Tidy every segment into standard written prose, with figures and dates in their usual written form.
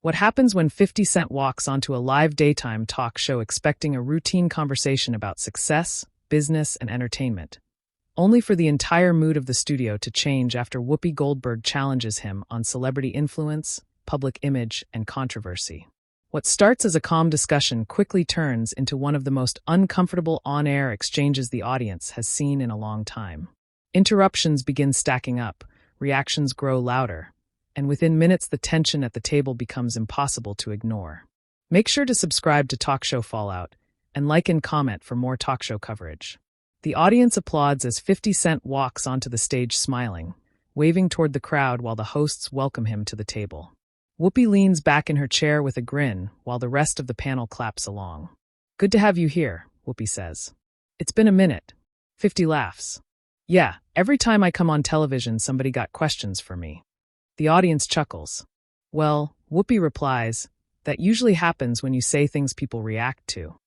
What happens when 50 Cent walks onto a live daytime talk show expecting a routine conversation about success, business, and entertainment, only for the entire mood of the studio to change after Whoopi Goldberg challenges him on celebrity influence, public image, and controversy. What starts as a calm discussion quickly turns into one of the most uncomfortable on-air exchanges the audience has seen in a long time. Interruptions begin stacking up, reactions grow louder, and within minutes the tension at the table becomes impossible to ignore. Make sure to subscribe to Talk Show Fallout and like and comment for more talk show coverage. The audience applauds as 50 Cent walks onto the stage smiling, waving toward the crowd while the hosts welcome him to the table. Whoopi leans back in her chair with a grin while the rest of the panel claps along. "Good to have you here," Whoopi says. "It's been a minute." 50 laughs. "Yeah, every time I come on television somebody got questions for me." The audience chuckles. "Well," Whoopi replies, "that usually happens when you say things people react to."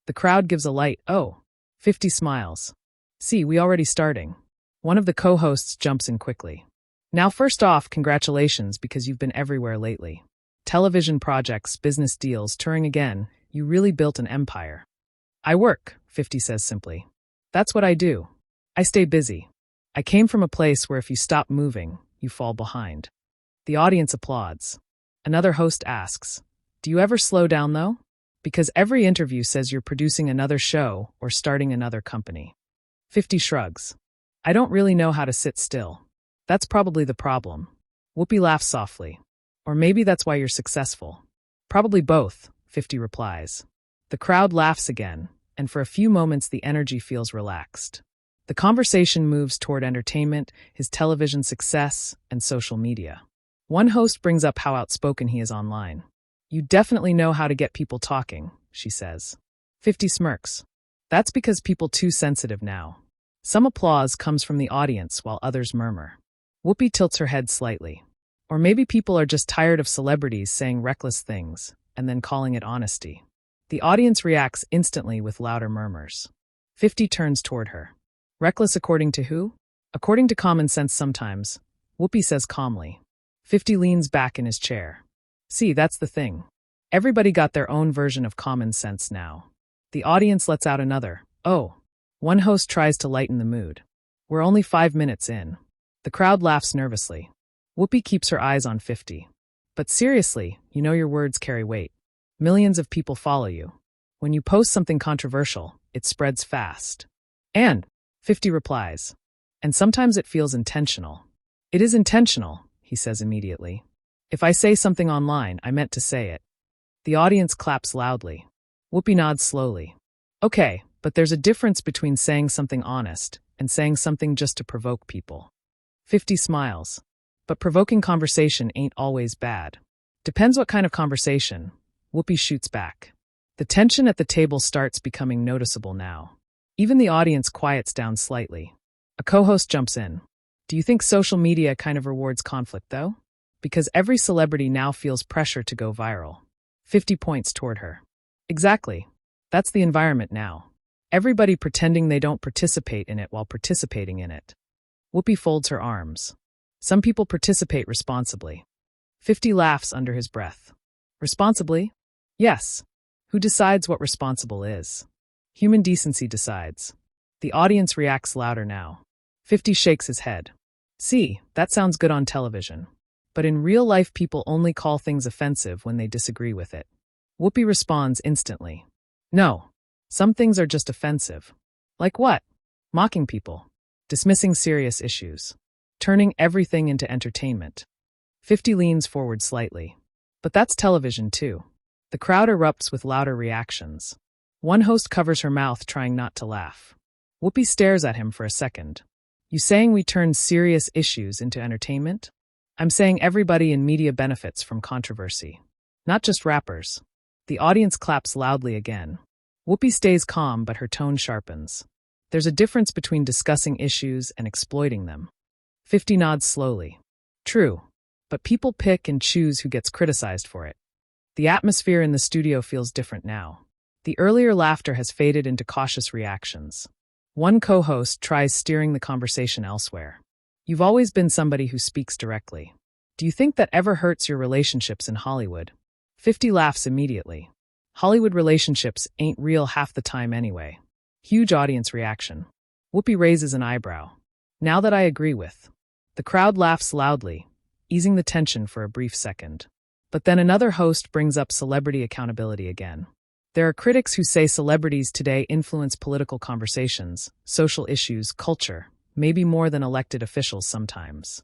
The crowd gives a light, "Oh." 50 smiles. "See, we already starting." One of the co-hosts jumps in quickly. "Now first off, congratulations because you've been everywhere lately. Television projects, business deals, touring again, you really built an empire." "I work," 50 says simply. "That's what I do. I stay busy. I came from a place where if you stop moving, you fall behind." The audience applauds. Another host asks, "Do you ever slow down though? Because every interview says you're producing another show or starting another company." 50 shrugs. "I don't really know how to sit still. That's probably the problem." Whoopi laughs softly. "Or maybe that's why you're successful." "Probably both," 50 replies. The crowd laughs again, and for a few moments the energy feels relaxed. The conversation moves toward entertainment, his television success, and social media. One host brings up how outspoken he is online. "You definitely know how to get people talking," she says. 50 smirks. "That's because people too sensitive now." Some applause comes from the audience while others murmur. Whoopi tilts her head slightly. Or maybe people are just tired of celebrities saying reckless things and then calling it honesty. The audience reacts instantly with louder murmurs. 50 turns toward her. "Reckless according to who?" "According to common sense sometimes," Whoopi says calmly. 50 leans back in his chair. "See, that's the thing. Everybody got their own version of common sense now." The audience lets out another, "Oh." One host tries to lighten the mood. "We're only 5 minutes in." The crowd laughs nervously. Whoopi keeps her eyes on 50. "But seriously, you know your words carry weight. Millions of people follow you. When you post something controversial, it spreads fast." "And," 50 replies, "and sometimes it feels intentional." "It is intentional," he says immediately. "If I say something online, I meant to say it." The audience claps loudly. Whoopi nods slowly. "Okay, but there's a difference between saying something honest and saying something just to provoke people." 50 smiles. "But provoking conversation ain't always bad." "Depends what kind of conversation," Whoopi shoots back. The tension at the table starts becoming noticeable now. Even the audience quiets down slightly. A co-host jumps in. "Do you think social media kind of rewards conflict, though? Because every celebrity now feels pressure to go viral." 50 points toward her. "Exactly. That's the environment now. Everybody pretending they don't participate in it while participating in it." Whoopi folds her arms. "Some people participate responsibly." 50 laughs under his breath. "Responsibly?" "Yes. Who decides what responsible is?" "Human decency decides." The audience reacts louder now. 50 shakes his head. "See, that sounds good on television. But in real life people only call things offensive when they disagree with it." Whoopi responds instantly. "No. Some things are just offensive." "Like what?" "Mocking people. Dismissing serious issues. Turning everything into entertainment." 50 leans forward slightly. "But that's television too." The crowd erupts with louder reactions. One host covers her mouth trying not to laugh. Whoopi stares at him for a second. "You saying we turn serious issues into entertainment?" "I'm saying everybody in media benefits from controversy. Not just rappers." The audience claps loudly again. Whoopi stays calm, but her tone sharpens. "There's a difference between discussing issues and exploiting them." 50 nods slowly. "True. But people pick and choose who gets criticized for it." The atmosphere in the studio feels different now. The earlier laughter has faded into cautious reactions. One co-host tries steering the conversation elsewhere. "You've always been somebody who speaks directly. Do you think that ever hurts your relationships in Hollywood?" 50 laughs immediately. Hollywood relationships ain't real half the time anyway. Huge audience reaction. Whoopi raises an eyebrow. Now that I agree with. The crowd laughs loudly, easing the tension for a brief second. But then another host brings up celebrity accountability again. There are critics who say celebrities today influence political conversations, social issues, culture, maybe more than elected officials sometimes.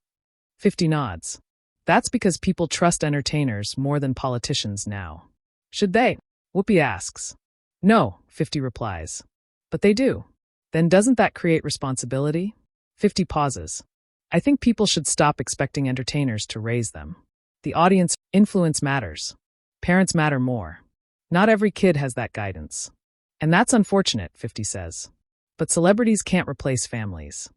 50 nods. That's because people trust entertainers more than politicians now. Should they? Whoopi asks. No, 50 replies. But they do. Then doesn't that create responsibility? 50 pauses. I think people should stop expecting entertainers to raise them. The audience influence matters. Parents matter more. Not every kid has that guidance. And that's unfortunate, 50 says. But celebrities can't replace families.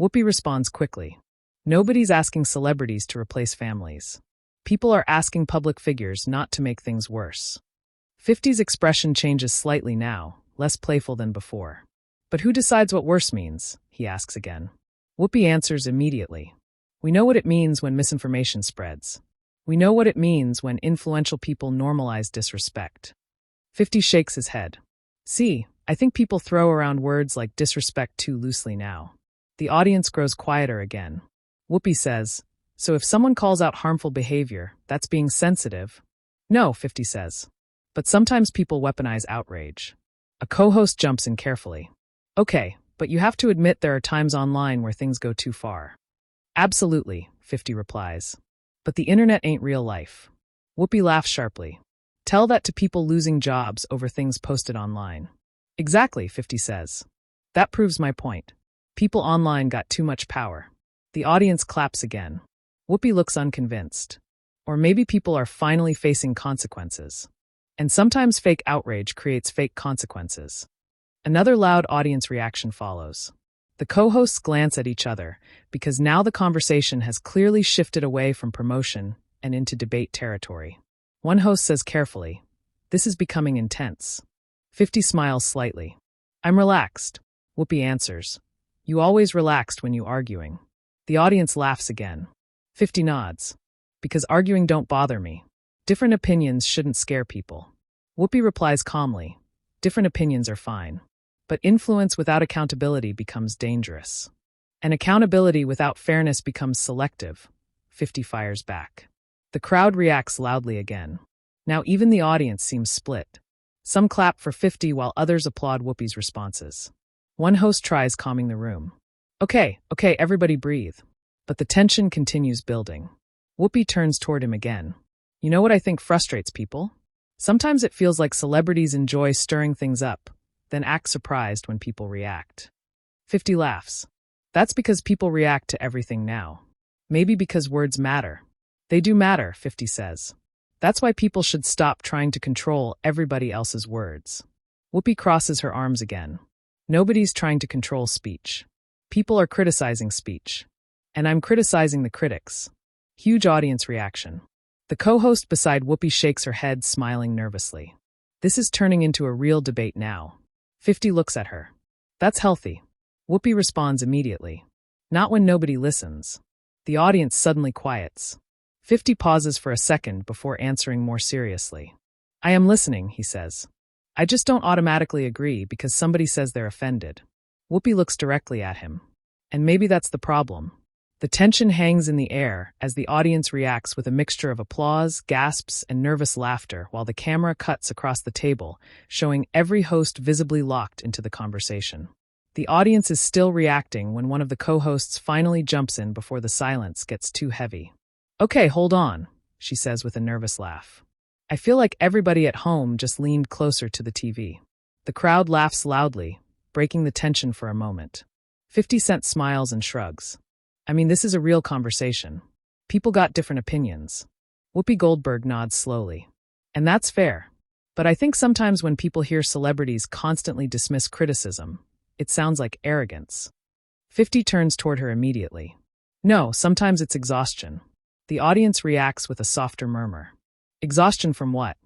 Whoopi responds quickly. Nobody's asking celebrities to replace families. People are asking public figures not to make things worse. 50's expression changes slightly now, less playful than before. But who decides what worse means? He asks again. Whoopi answers immediately. We know what it means when misinformation spreads. We know what it means when influential people normalize disrespect. 50 shakes his head. See, I think people throw around words like disrespect too loosely now. The audience grows quieter again. Whoopi says, so if someone calls out harmful behavior, that's being sensitive? No, 50 says. But sometimes people weaponize outrage. A co-host jumps in carefully. Okay, but you have to admit there are times online where things go too far. Absolutely, 50 replies. But the internet ain't real life. Whoopi laughs sharply. Tell that to people losing jobs over things posted online. Exactly, 50 says. That proves my point. People online got too much power. The audience claps again. Whoopi looks unconvinced. Or maybe people are finally facing consequences. And sometimes fake outrage creates fake consequences. Another loud audience reaction follows. The co-hosts glance at each other because now the conversation has clearly shifted away from promotion and into debate territory. One host says carefully, "This is becoming intense." 50 smiles slightly. "I'm relaxed," Whoopi answers. "You always relaxed when you arguing." The audience laughs again. 50 nods. Because arguing don't bother me. Different opinions shouldn't scare people. Whoopi replies calmly. Different opinions are fine. But influence without accountability becomes dangerous. And accountability without fairness becomes selective. 50 fires back. The crowd reacts loudly again. Now even the audience seems split. Some clap for 50 while others applaud Whoopi's responses. One host tries calming the room. Okay, everybody breathe. But the tension continues building. Whoopi turns toward him again. You know what I think frustrates people? Sometimes it feels like celebrities enjoy stirring things up, then act surprised when people react. 50 laughs. That's because people react to everything now. Maybe because words matter. They do matter, 50 says. That's why people should stop trying to control everybody else's words. Whoopi crosses her arms again. Nobody's trying to control speech. People are criticizing speech. And I'm criticizing the critics. Huge audience reaction. The co-host beside Whoopi shakes her head, smiling nervously. This is turning into a real debate now. 50 looks at her. That's healthy. Whoopi responds immediately. Not when nobody listens. The audience suddenly quiets. 50 pauses for a second before answering more seriously. I am listening, he says. I just don't automatically agree because somebody says they're offended. Whoopi looks directly at him. And maybe that's the problem. The tension hangs in the air as the audience reacts with a mixture of applause, gasps, and nervous laughter while the camera cuts across the table, showing every host visibly locked into the conversation. The audience is still reacting when one of the co-hosts finally jumps in before the silence gets too heavy. Okay, hold on, she says with a nervous laugh. I feel like everybody at home just leaned closer to the TV. The crowd laughs loudly, breaking the tension for a moment. 50 Cent smiles and shrugs. I mean, this is a real conversation. People got different opinions. Whoopi Goldberg nods slowly. And that's fair. But I think sometimes when people hear celebrities constantly dismiss criticism, it sounds like arrogance. 50 turns toward her immediately. No, sometimes it's exhaustion. The audience reacts with a softer murmur. Exhaustion from what?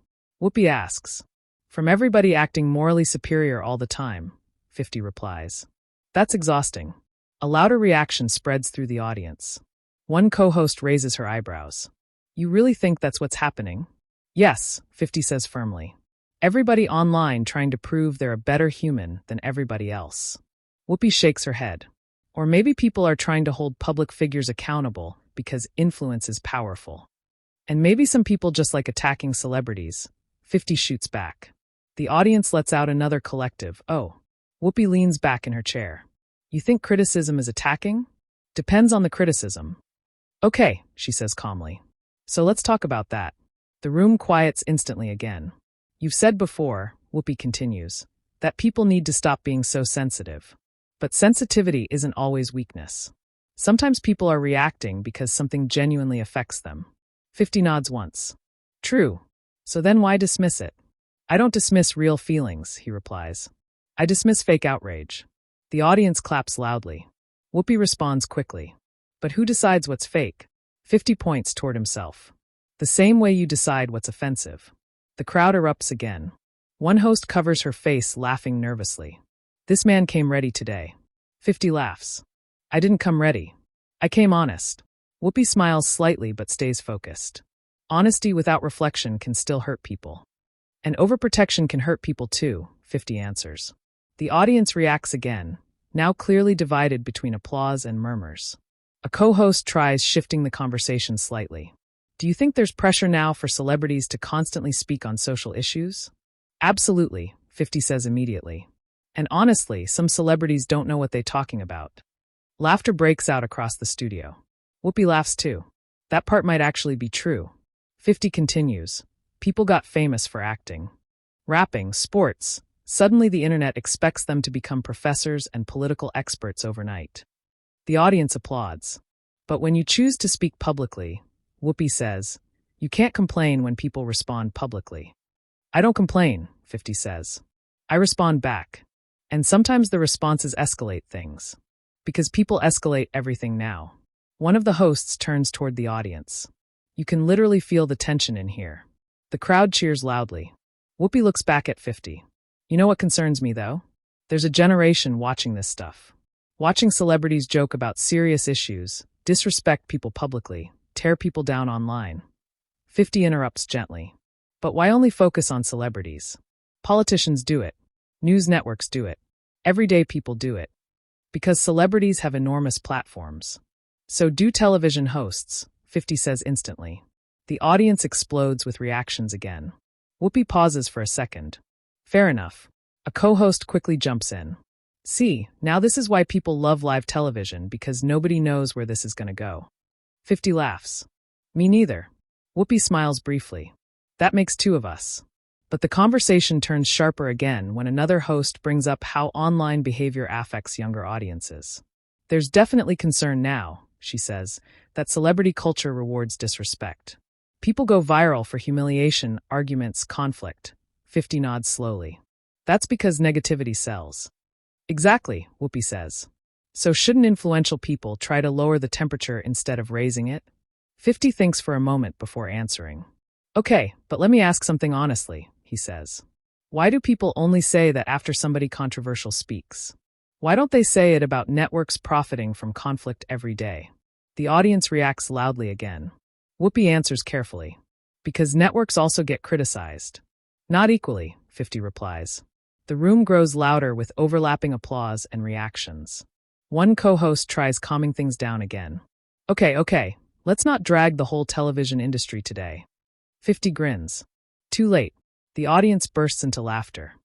Whoopi asks. From everybody acting morally superior all the time, 50 replies. That's exhausting. A louder reaction spreads through the audience. One co-host raises her eyebrows. You really think that's what's happening? Yes, 50 says firmly. Everybody online trying to prove they're a better human than everybody else. Whoopi shakes her head. Or maybe people are trying to hold public figures accountable because influence is powerful. And maybe some people just like attacking celebrities. 50 shoots back. The audience lets out another collective, oh. Whoopi leans back in her chair. You think criticism is attacking? Depends on the criticism. Okay, she says calmly. So let's talk about that. The room quiets instantly again. You've said before, Whoopi continues, that people need to stop being so sensitive. But sensitivity isn't always weakness. Sometimes people are reacting because something genuinely affects them. 50 nods once. True. So then why dismiss it? I don't dismiss real feelings, he replies. I dismiss fake outrage. The audience claps loudly. Whoopi responds quickly. But who decides what's fake? 50 points toward himself. The same way you decide what's offensive. The crowd erupts again. One host covers her face, laughing nervously. This man came ready today. 50 laughs. I didn't come ready. I came honest. Whoopi smiles slightly but stays focused. Honesty without reflection can still hurt people. And overprotection can hurt people too, 50 answers. The audience reacts again, now clearly divided between applause and murmurs. A co-host tries shifting the conversation slightly. Do you think there's pressure now for celebrities to constantly speak on social issues? Absolutely, 50 says immediately. And honestly, some celebrities don't know what they're talking about. Laughter breaks out across the studio. Whoopi laughs too. That part might actually be true. 50 continues. People got famous for acting. Rapping, sports. Suddenly the internet expects them to become professors and political experts overnight. The audience applauds. But when you choose to speak publicly, Whoopi says, you can't complain when people respond publicly. I don't complain, 50 says. I respond back. And sometimes the responses escalate things. Because people escalate everything now. One of the hosts turns toward the audience. You can literally feel the tension in here. The crowd cheers loudly. Whoopi looks back at 50. You know what concerns me, though? There's a generation watching this stuff. Watching celebrities joke about serious issues, disrespect people publicly, tear people down online. 50 interrupts gently. But why only focus on celebrities? Politicians do it. News networks do it. Everyday people do it. Because celebrities have enormous platforms. So do television hosts, 50 says instantly. The audience explodes with reactions again. Whoopi pauses for a second. Fair enough. A co-host quickly jumps in. See, now this is why people love live television, because nobody knows where this is going to go. 50 laughs. Me neither. Whoopi smiles briefly. That makes two of us. But the conversation turns sharper again when another host brings up how online behavior affects younger audiences. There's definitely concern now, she says, that celebrity culture rewards disrespect. People go viral for humiliation, arguments, conflict. 50 nods slowly. That's because negativity sells. Exactly, Whoopi says. So shouldn't influential people try to lower the temperature instead of raising it? 50 thinks for a moment before answering. Okay, but let me ask something honestly, he says. Why do people only say that after somebody controversial speaks? Why don't they say it about networks profiting from conflict every day? The audience reacts loudly again. Whoopi answers carefully. Because networks also get criticized. Not equally, 50 replies. The room grows louder with overlapping applause and reactions. One co-host tries calming things down again. Okay, let's not drag the whole television industry today. 50 grins. Too late. The audience bursts into laughter.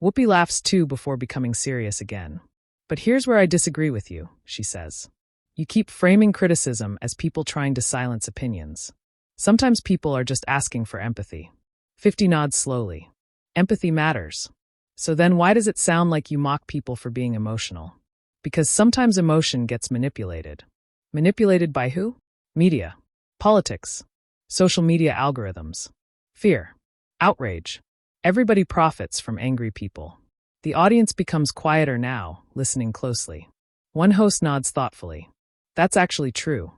Whoopi laughs too before becoming serious again. But here's where I disagree with you, she says. You keep framing criticism as people trying to silence opinions. Sometimes people are just asking for empathy. 50 nods slowly. Empathy matters. So then why does it sound like you mock people for being emotional? Because sometimes emotion gets manipulated. Manipulated by who? Media. Politics. Social media algorithms. Fear. Outrage. Everybody profits from angry people. The audience becomes quieter now, listening closely. One host nods thoughtfully. That's actually true.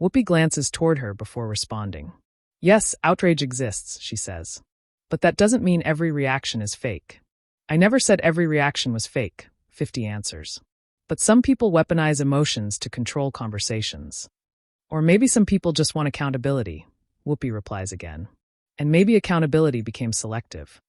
Whoopi glances toward her before responding. Yes, outrage exists, she says. But that doesn't mean every reaction is fake. I never said every reaction was fake, 50 answers. But some people weaponize emotions to control conversations. Or maybe some people just want accountability, Whoopi replies again. And maybe accountability became selective.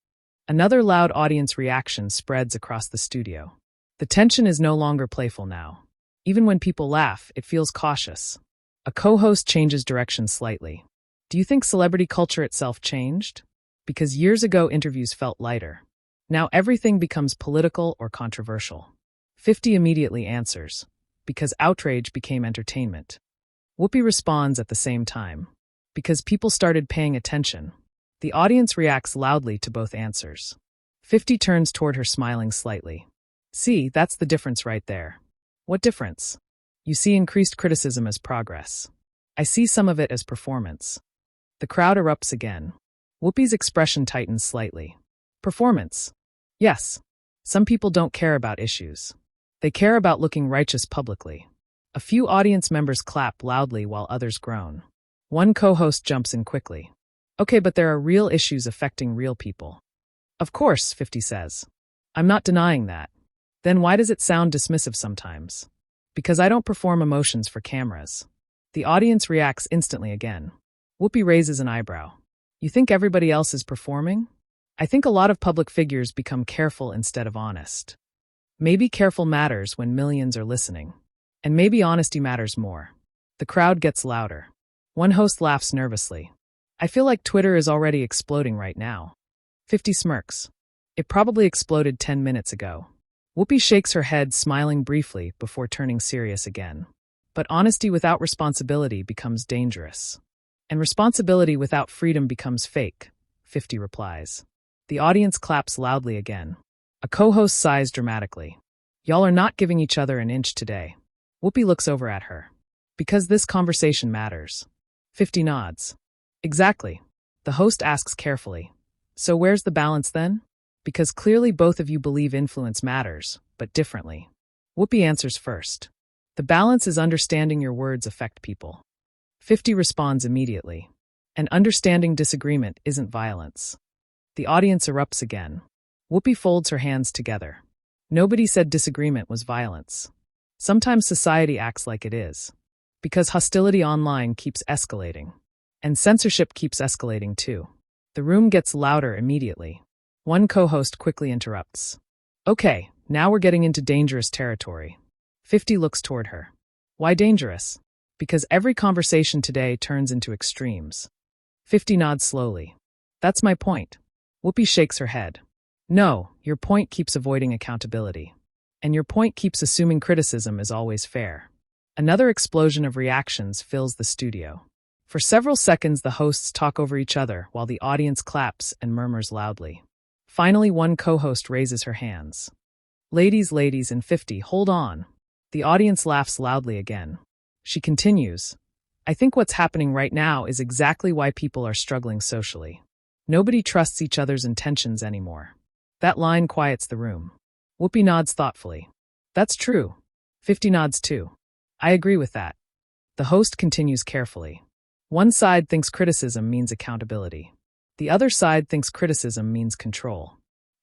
Another loud audience reaction spreads across the studio. The tension is no longer playful now. Even when people laugh, it feels cautious. A co-host changes direction slightly. Do you think celebrity culture itself changed? Because years ago, interviews felt lighter. Now everything becomes political or controversial. 50 immediately answers. Because outrage became entertainment. Whoopi responds at the same time. Because people started paying attention. The audience reacts loudly to both answers. 50 turns toward her, smiling slightly. See, that's the difference right there. What difference? You see increased criticism as progress. I see some of it as performance. The crowd erupts again. Whoopi's expression tightens slightly. Performance. Yes. Some people don't care about issues. They care about looking righteous publicly. A few audience members clap loudly while others groan. One co-host jumps in quickly. Okay, but there are real issues affecting real people. Of course, 50 says. I'm not denying that. Then why does it sound dismissive sometimes? Because I don't perform emotions for cameras. The audience reacts instantly again. Whoopi raises an eyebrow. You think everybody else is performing? I think a lot of public figures become careful instead of honest. Maybe careful matters when millions are listening. And maybe honesty matters more. The crowd gets louder. One host laughs nervously. I feel like Twitter is already exploding right now. 50 smirks. It probably exploded 10 minutes ago. Whoopi shakes her head, smiling briefly before turning serious again. But honesty without responsibility becomes dangerous. And responsibility without freedom becomes fake, 50 replies. The audience claps loudly again. A co-host sighs dramatically. Y'all are not giving each other an inch today. Whoopi looks over at her. Because this conversation matters. 50 nods. Exactly. The host asks carefully. So where's the balance then? Because clearly both of you believe influence matters, but differently. Whoopi answers first. The balance is understanding your words affect people. 50 responds immediately. And understanding disagreement isn't violence. The audience erupts again. Whoopi folds her hands together. Nobody said disagreement was violence. Sometimes society acts like it is. Because hostility online keeps escalating. And censorship keeps escalating too. The room gets louder immediately. One co-host quickly interrupts. Okay, now we're getting into dangerous territory. 50 looks toward her. Why dangerous? Because every conversation today turns into extremes. 50 nods slowly. That's my point. Whoopi shakes her head. No, your point keeps avoiding accountability. And your point keeps assuming criticism is always fair. Another explosion of reactions fills the studio. For several seconds, the hosts talk over each other while the audience claps and murmurs loudly. Finally, one co-host raises her hands. Ladies, and 50, hold on. The audience laughs loudly again. She continues. I think what's happening right now is exactly why people are struggling socially. Nobody trusts each other's intentions anymore. That line quiets the room. Whoopi nods thoughtfully. That's true. 50 nods too. I agree with that. The host continues carefully. One side thinks criticism means accountability. The other side thinks criticism means control.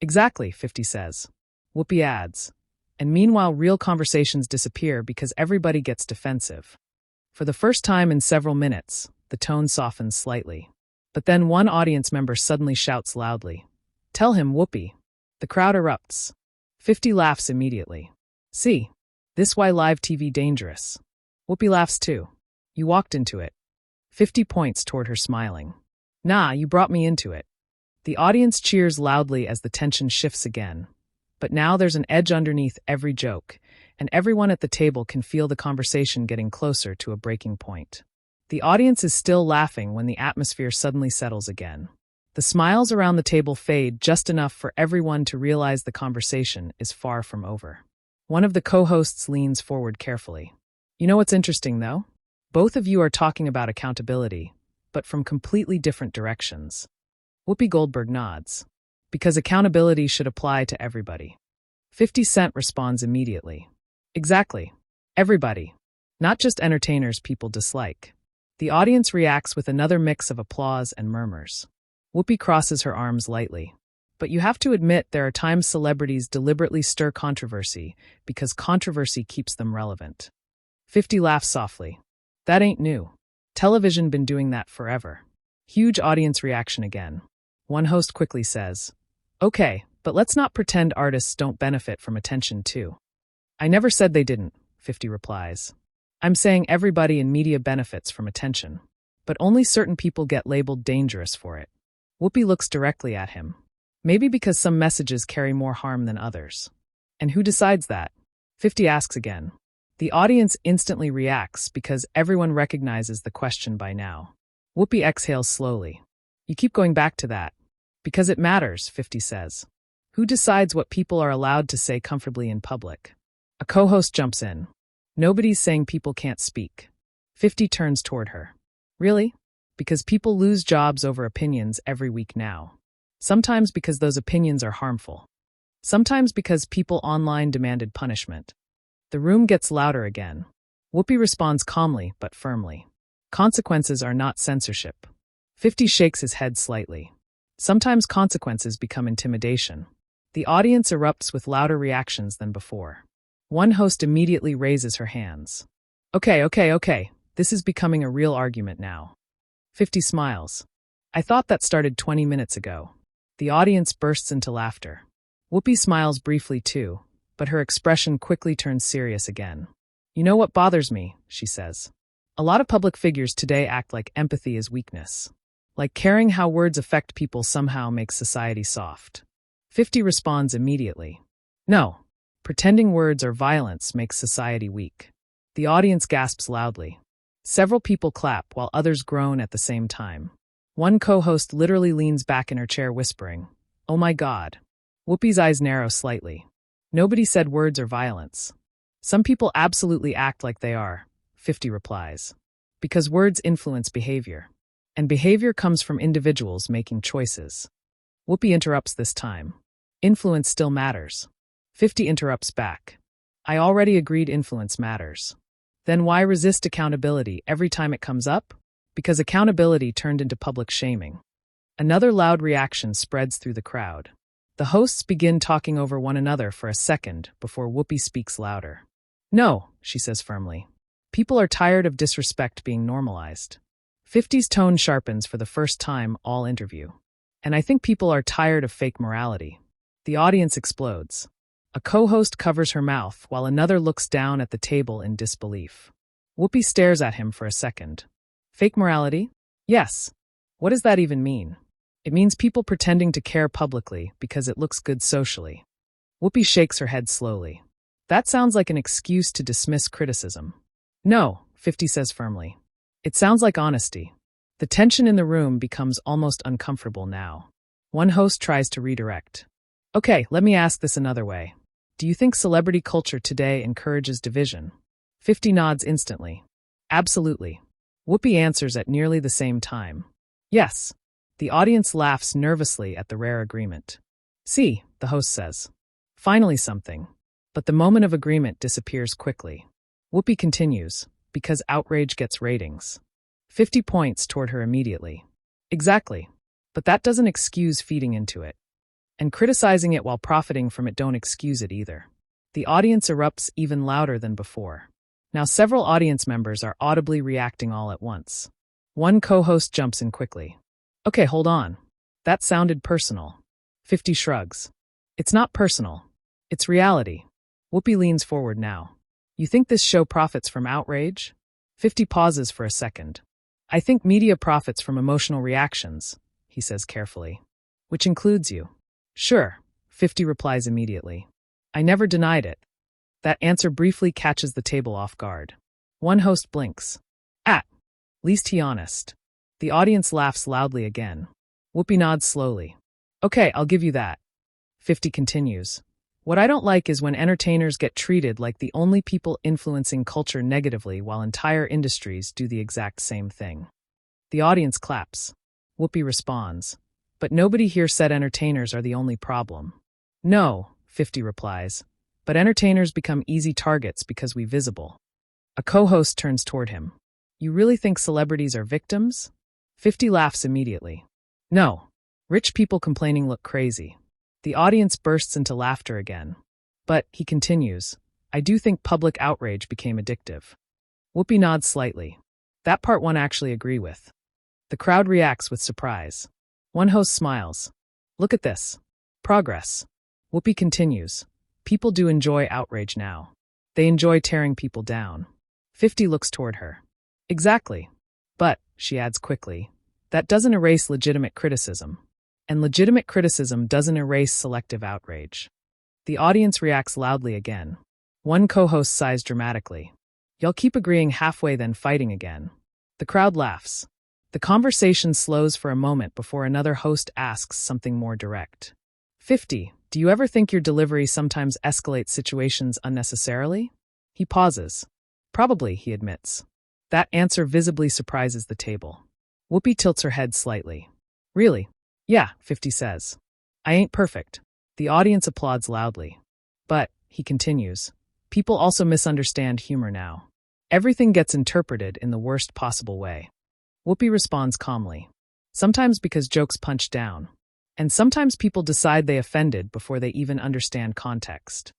Exactly, 50 says. Whoopi adds. And meanwhile, real conversations disappear because everybody gets defensive. For the first time in several minutes, the tone softens slightly. But then one audience member suddenly shouts loudly. Tell him, Whoopi. The crowd erupts. 50 laughs immediately. See, this why live TV dangerous. Whoopi laughs too. You walked into it. 50 points toward her, smiling. Nah, you brought me into it. The audience cheers loudly as the tension shifts again. But now there's an edge underneath every joke, and everyone at the table can feel the conversation getting closer to a breaking point. The audience is still laughing when the atmosphere suddenly settles again. The smiles around the table fade just enough for everyone to realize the conversation is far from over. One of the co-hosts leans forward carefully. You know what's interesting, though? Both of you are talking about accountability, but from completely different directions. Whoopi Goldberg nods. Because accountability should apply to everybody. 50 Cent responds immediately. Exactly. Everybody. Not just entertainers people dislike. The audience reacts with another mix of applause and murmurs. Whoopi crosses her arms lightly. But you have to admit there are times celebrities deliberately stir controversy because controversy keeps them relevant. 50 laughs softly. That ain't new. Television been doing that forever. Huge audience reaction again. One host quickly says, "Okay, but let's not pretend artists don't benefit from attention too." "I never said they didn't," 50 replies. "I'm saying everybody in media benefits from attention. But only certain people get labeled dangerous for it." Whoopi looks directly at him. "Maybe because some messages carry more harm than others." "And who decides that?" 50 asks again. The audience instantly reacts because everyone recognizes the question by now. Whoopi exhales slowly. "You keep going back to that." "Because it matters," 50 says. "Who decides what people are allowed to say comfortably in public?" A co-host jumps in. "Nobody's saying people can't speak." 50 turns toward her. "Really? Because people lose jobs over opinions every week now. Sometimes because those opinions are harmful. Sometimes because people online demanded punishment." The room gets louder again. Whoopi responds calmly but firmly. "Consequences are not censorship." 50 shakes his head slightly. "Sometimes consequences become intimidation." The audience erupts with louder reactions than before. One host immediately raises her hands. Okay. This is becoming a real argument now." 50 smiles. "I thought that started 20 minutes ago." The audience bursts into laughter. Whoopi smiles briefly too, but her expression quickly turns serious again. "You know what bothers me," she says. "A lot of public figures today act like empathy is weakness. Like caring how words affect people somehow makes society soft." 50 responds immediately. "No, pretending words are violence makes society weak." The audience gasps loudly. Several people clap while others groan at the same time. One co-host literally leans back in her chair whispering, "Oh my God." Whoopi's eyes narrow slightly. "Nobody said words are violence. Some people absolutely act like they are," 50 replies. "Because words influence behavior. And behavior comes from individuals making choices." Whoopi interrupts this time. "Influence still matters." 50 interrupts back. "I already agreed influence matters." "Then why resist accountability every time it comes up?" "Because accountability turned into public shaming." Another loud reaction spreads through the crowd. The hosts begin talking over one another for a second before Whoopi speaks louder. "No," she says firmly. "People are tired of disrespect being normalized." 50's tone sharpens for the first time all interview. "And I think people are tired of fake morality." The audience explodes. A co-host covers her mouth while another looks down at the table in disbelief. Whoopi stares at him for a second. "Fake morality? Yes. What does that even mean?" "It means people pretending to care publicly because it looks good socially." Whoopi shakes her head slowly. "That sounds like an excuse to dismiss criticism." "No," 50 says firmly. "It sounds like honesty." The tension in the room becomes almost uncomfortable now. One host tries to redirect. "Okay, let me ask this another way. Do you think celebrity culture today encourages division?" 50 nods instantly. "Absolutely." Whoopi answers at nearly the same time. "Yes." The audience laughs nervously at the rare agreement. "See," the host says. "Finally something." But the moment of agreement disappears quickly. Whoopi continues, "Because outrage gets ratings." 50 points toward her immediately. "Exactly. But that doesn't excuse feeding into it. And criticizing it while profiting from it don't excuse it either." The audience erupts even louder than before. Now several audience members are audibly reacting all at once. One co-host jumps in quickly. "Okay, hold on. That sounded personal." 50 shrugs. "It's not personal. It's reality." Whoopi leans forward now. "You think this show profits from outrage?" 50 pauses for a second. "I think media profits from emotional reactions," he says carefully. "Which includes you." "Sure," 50 replies immediately. "I never denied it." That answer briefly catches the table off guard. One host blinks. At least he honest." The audience laughs loudly again. Whoopi nods slowly. "Okay, I'll give you that." 50 continues. "What I don't like is when entertainers get treated like the only people influencing culture negatively while entire industries do the exact same thing." The audience claps. Whoopi responds. "But nobody here said entertainers are the only problem." "No," 50 replies. "But entertainers become easy targets because we visible." A co-host turns toward him. "You really think celebrities are victims?" 50 laughs immediately. "No. Rich people complaining look crazy." The audience bursts into laughter again. "But," he continues, "I do think public outrage became addictive." Whoopi nods slightly. "That part one actually agree with." The crowd reacts with surprise. One host smiles. Look at this. Progress. Whoopi continues. People do enjoy outrage now. They enjoy tearing people down. 50 looks toward her. Exactly. But, she adds quickly, that doesn't erase legitimate criticism. And legitimate criticism doesn't erase selective outrage. The audience reacts loudly again. One co-host sighs dramatically. Y'all keep agreeing halfway then fighting again. The crowd laughs. The conversation slows for a moment before another host asks something more direct. 50. Do you ever think your delivery sometimes escalates situations unnecessarily? He pauses. Probably, he admits. That answer visibly surprises the table. Whoopi tilts her head slightly. Really? Yeah, 50 says. I ain't perfect. The audience applauds loudly. But, he continues, people also misunderstand humor now. Everything gets interpreted in the worst possible way. Whoopi responds calmly. Sometimes because jokes punch down. And sometimes people decide they offended before they even understand context.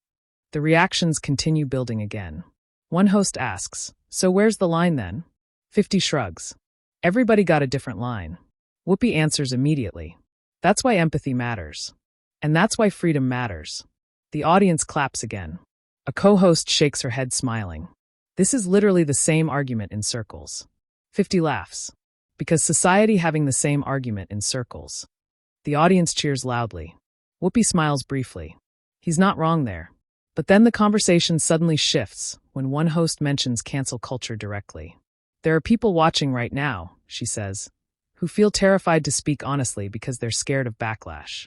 The reactions continue building again. One host asks, so where's the line then? 50 shrugs. Everybody got a different line. Whoopi answers immediately. That's why empathy matters. And that's why freedom matters. The audience claps again. A co-host shakes her head smiling. This is literally the same argument in circles. 50 laughs. Because society having the same argument in circles. The audience cheers loudly. Whoopi smiles briefly. He's not wrong there. But then the conversation suddenly shifts when one host mentions cancel culture directly. There are people watching right now, she says, who feel terrified to speak honestly because they're scared of backlash.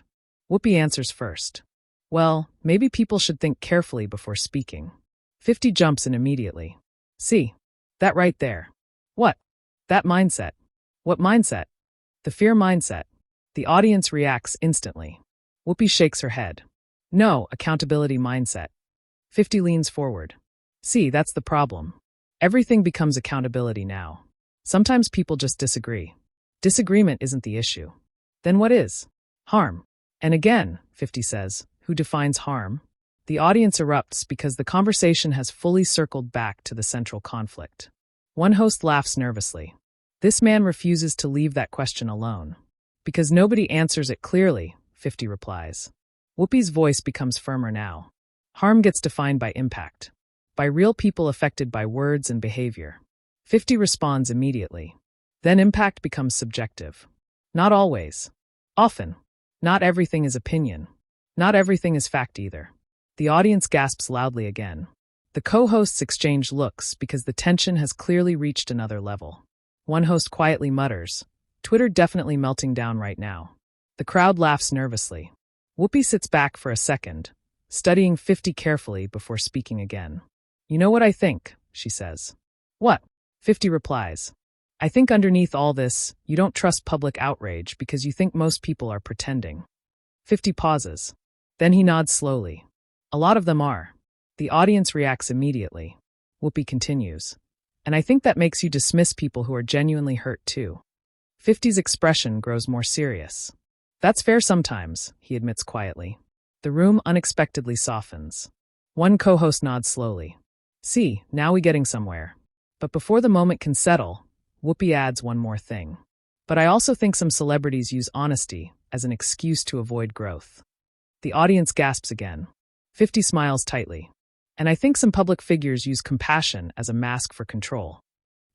Whoopi answers first. Well, maybe people should think carefully before speaking. 50 jumps in immediately. See? That right there. What? That mindset. What mindset? The fear mindset. The audience reacts instantly. Whoopi shakes her head. No, accountability mindset. 50 leans forward. See, that's the problem. Everything becomes accountability now. Sometimes people just disagree. Disagreement isn't the issue. Then what is? Harm. And again, 50 says, who defines harm? The audience erupts because the conversation has fully circled back to the central conflict. One host laughs nervously. This man refuses to leave that question alone. Because nobody answers it clearly, 50 replies. Whoopi's voice becomes firmer now. Harm gets defined by impact. By real people affected by words and behavior. 50 responds immediately. Then impact becomes subjective. Not always. Often. Not everything is opinion. Not everything is fact either. The audience gasps loudly again. The co-hosts exchange looks because the tension has clearly reached another level. One host quietly mutters, Twitter definitely melting down right now. The crowd laughs nervously. Whoopi sits back for a second, studying 50 carefully before speaking again. You know what I think, she says. What? 50 replies. I think underneath all this, you don't trust public outrage because you think most people are pretending. 50 pauses. Then he nods slowly. A lot of them are. The audience reacts immediately. Whoopi continues. And I think that makes you dismiss people who are genuinely hurt too. 50's expression grows more serious. That's fair sometimes, he admits quietly. The room unexpectedly softens. One co-host nods slowly. See, now we getting somewhere. But before the moment can settle, Whoopi adds one more thing. But I also think some celebrities use honesty as an excuse to avoid growth. The audience gasps again. 50 smiles tightly. And I think some public figures use compassion as a mask for control.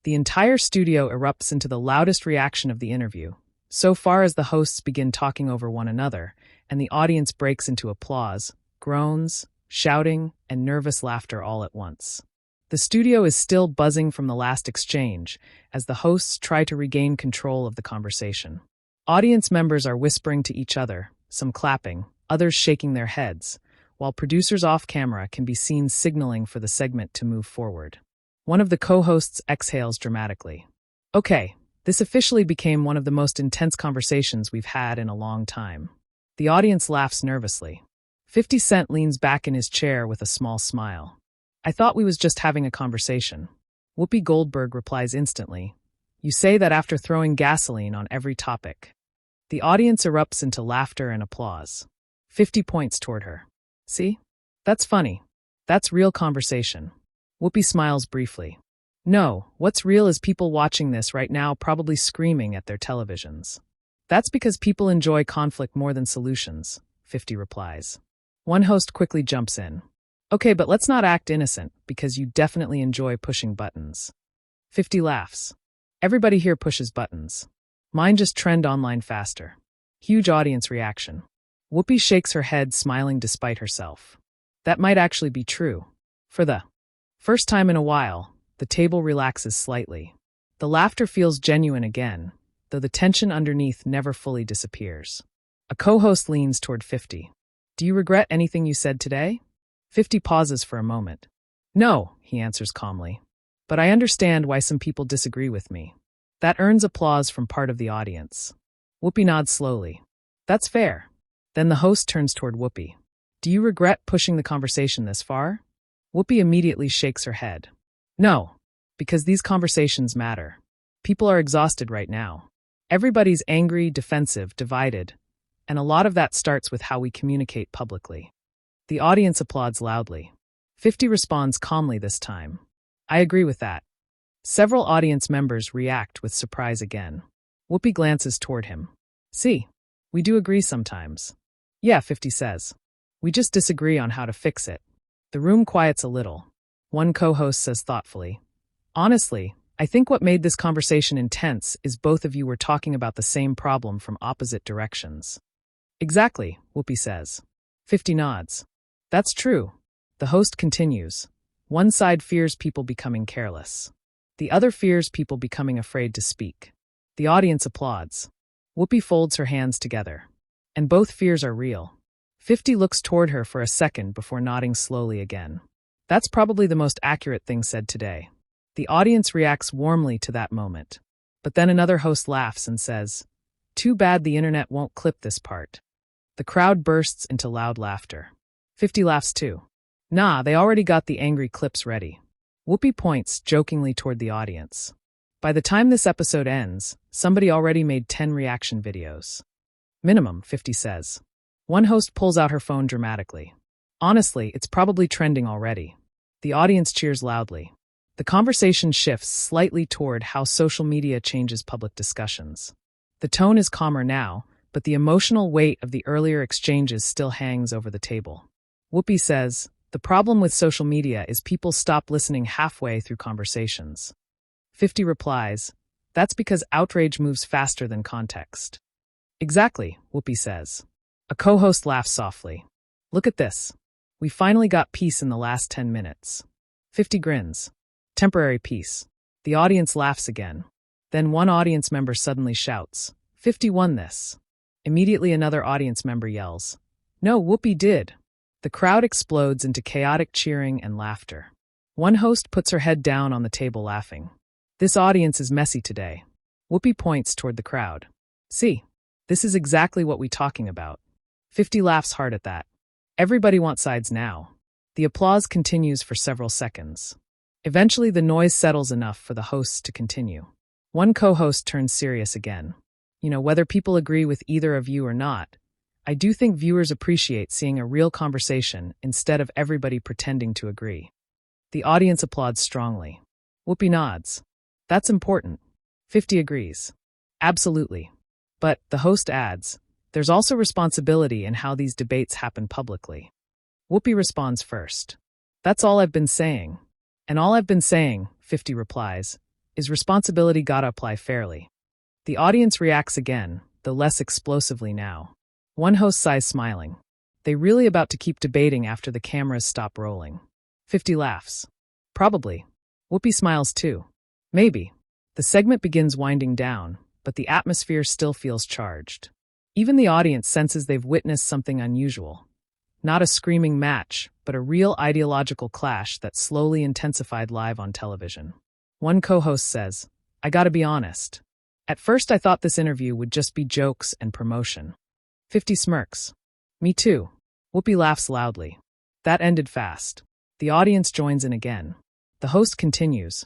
The entire studio erupts into the loudest reaction of the interview, so far as the hosts begin talking over one another, and the audience breaks into applause, groans, shouting, and nervous laughter all at once. The studio is still buzzing from the last exchange as the hosts try to regain control of the conversation. Audience members are whispering to each other, some clapping, others shaking their heads, while producers off camera can be seen signaling for the segment to move forward. One of the co-hosts exhales dramatically. Okay, this officially became one of the most intense conversations we've had in a long time. The audience laughs nervously. 50 Cent leans back in his chair with a small smile. I thought we was just having a conversation. Whoopi Goldberg replies instantly. You say that after throwing gasoline on every topic. The audience erupts into laughter and applause. 50 points toward her. See? That's funny. That's real conversation. Whoopi smiles briefly. No, what's real is people watching this right now probably screaming at their televisions. That's because people enjoy conflict more than solutions, 50 replies. One host quickly jumps in. Okay, but let's not act innocent, because you definitely enjoy pushing buttons. 50 laughs. Everybody here pushes buttons. Mine just trend online faster. Huge audience reaction. Whoopi shakes her head, smiling despite herself. That might actually be true. For the first time in a while, the table relaxes slightly. The laughter feels genuine again, though the tension underneath never fully disappears. A co-host leans toward 50. Do you regret anything you said today? 50 pauses for a moment. No, he answers calmly. But I understand why some people disagree with me. That earns applause from part of the audience. Whoopi nods slowly. That's fair. Then the host turns toward Whoopi. Do you regret pushing the conversation this far? Whoopi immediately shakes her head. No, because these conversations matter. People are exhausted right now. Everybody's angry, defensive, divided, and a lot of that starts with how we communicate publicly. The audience applauds loudly. 50 responds calmly this time. I agree with that. Several audience members react with surprise again. Whoopi glances toward him. See, we do agree sometimes. Yeah, 50 says. We just disagree on how to fix it. The room quiets a little. One co-host says thoughtfully, honestly, I think what made this conversation intense is both of you were talking about the same problem from opposite directions. Exactly, Whoopi says. 50 nods. That's true. The host continues. One side fears people becoming careless. The other fears people becoming afraid to speak. The audience applauds. Whoopi folds her hands together. And both fears are real. 50 looks toward her for a second before nodding slowly again. That's probably the most accurate thing said today. The audience reacts warmly to that moment. But then another host laughs and says, too bad the internet won't clip this part. The crowd bursts into loud laughter. 50 laughs too. Nah, they already got the angry clips ready. Whoopi points jokingly toward the audience. By the time this episode ends, somebody already made 10 reaction videos. Minimum, 50 says. One host pulls out her phone dramatically. Honestly, it's probably trending already. The audience cheers loudly. The conversation shifts slightly toward how social media changes public discussions. The tone is calmer now, but the emotional weight of the earlier exchanges still hangs over the table. Whoopi says, the problem with social media is people stop listening halfway through conversations. 50 replies, that's because outrage moves faster than context. Exactly, Whoopi says. A co-host laughs softly. Look at this. We finally got peace in the last 10 minutes. 50 grins. Temporary peace. The audience laughs again. Then one audience member suddenly shouts, 50 won this. Immediately another audience member yells, no, Whoopi did. The crowd explodes into chaotic cheering and laughter. One host puts her head down on the table laughing. This audience is messy today. Whoopi points toward the crowd. See, this is exactly what we're talking about. 50 laughs hard at that. Everybody wants sides now. The applause continues for several seconds. Eventually the noise settles enough for the hosts to continue. One co-host turns serious again. Whether people agree with either of you or not, I do think viewers appreciate seeing a real conversation instead of everybody pretending to agree. The audience applauds strongly. Whoopi nods. That's important. 50 agrees. Absolutely. But, the host adds, there's also responsibility in how these debates happen publicly. Whoopi responds first. That's all I've been saying. And all I've been saying, 50 replies, is responsibility gotta apply fairly. The audience reacts again, though less explosively now. One host sighs smiling. They really about to keep debating after the cameras stop rolling. 50 laughs. Probably. Whoopi smiles too. Maybe. The segment begins winding down, but the atmosphere still feels charged. Even the audience senses they've witnessed something unusual. Not a screaming match, but a real ideological clash that slowly intensified live on television. One co-host says, I gotta be honest. At first I thought this interview would just be jokes and promotion. 50 smirks. Me too. Whoopi laughs loudly. That ended fast. The audience joins in again. The host continues.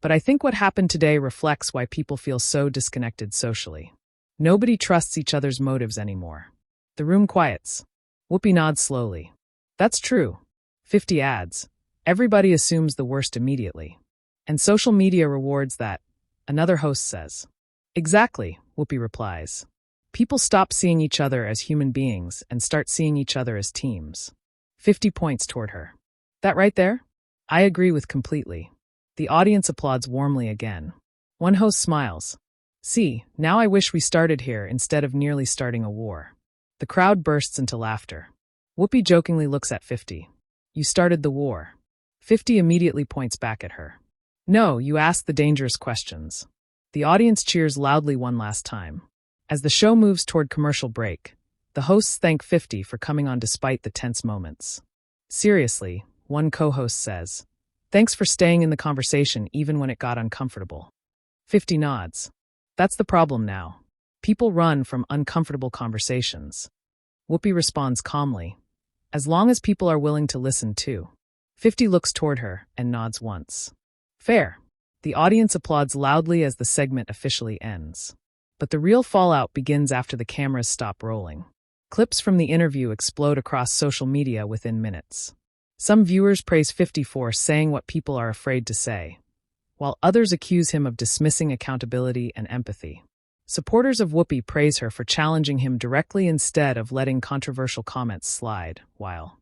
But I think what happened today reflects why people feel so disconnected socially. Nobody trusts each other's motives anymore. The room quiets. Whoopi nods slowly. That's true. 50 adds. Everybody assumes the worst immediately. And social media rewards that, another host says. Exactly, Whoopi replies. People stop seeing each other as human beings and start seeing each other as teams. 50 points toward her. That right there? I agree with completely. The audience applauds warmly again. One host smiles. See, now I wish we started here instead of nearly starting a war. The crowd bursts into laughter. Whoopi jokingly looks at 50. You started the war. 50 immediately points back at her. No, you asked the dangerous questions. The audience cheers loudly one last time. As the show moves toward commercial break, the hosts thank 50 for coming on despite the tense moments. Seriously, one co-host says, thanks for staying in the conversation even when it got uncomfortable. 50 nods. That's the problem now. People run from uncomfortable conversations. Whoopi responds calmly. As long as people are willing to listen too. 50 looks toward her and nods once. Fair. The audience applauds loudly as the segment officially ends. But the real fallout begins after the cameras stop rolling. Clips from the interview explode across social media within minutes. Some viewers praise 50 for saying what people are afraid to say, while others accuse him of dismissing accountability and empathy. Supporters of Whoopi praise her for challenging him directly instead of letting controversial comments slide, while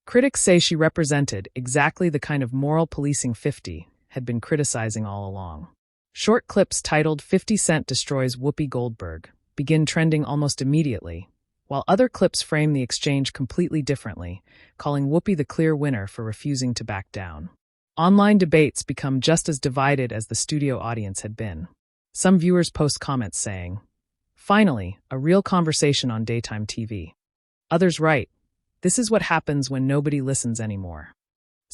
critics say she represented exactly the kind of moral policing 50 had been criticizing all along. Short clips titled 50 Cent Destroys Whoopi Goldberg begin trending almost immediately, while other clips frame the exchange completely differently, calling Whoopi the clear winner for refusing to back down. Online debates become just as divided as the studio audience had been. Some viewers post comments saying, finally, a real conversation on daytime TV. Others write, this is what happens when nobody listens anymore.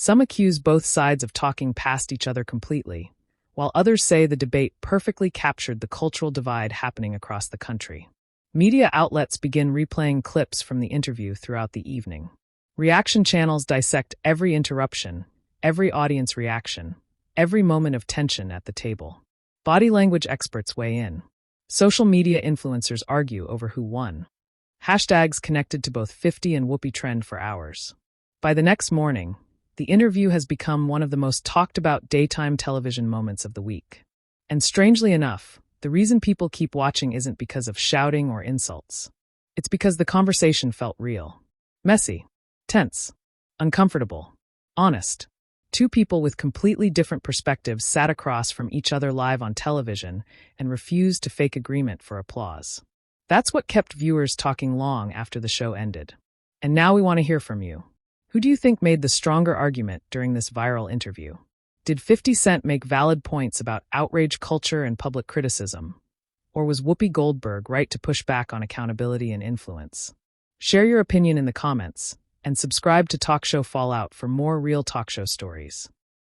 Some accuse both sides of talking past each other completely, while others say the debate perfectly captured the cultural divide happening across the country. Media outlets begin replaying clips from the interview throughout the evening. Reaction channels dissect every interruption, every audience reaction, every moment of tension at the table. Body language experts weigh in. Social media influencers argue over who won. Hashtags connected to both 50 and Whoopi trend for hours. By the next morning, the interview has become one of the most talked about daytime television moments of the week. And strangely enough, the reason people keep watching isn't because of shouting or insults. It's because the conversation felt real. Messy. Tense. Uncomfortable. Honest. Two people with completely different perspectives sat across from each other live on television and refused to fake agreement for applause. That's what kept viewers talking long after the show ended. And now we want to hear from you. Who do you think made the stronger argument during this viral interview? Did 50 Cent make valid points about outrage culture and public criticism? Or was Whoopi Goldberg right to push back on accountability and influence? Share your opinion in the comments, and subscribe to Talk Show Fallout for more real talk show stories.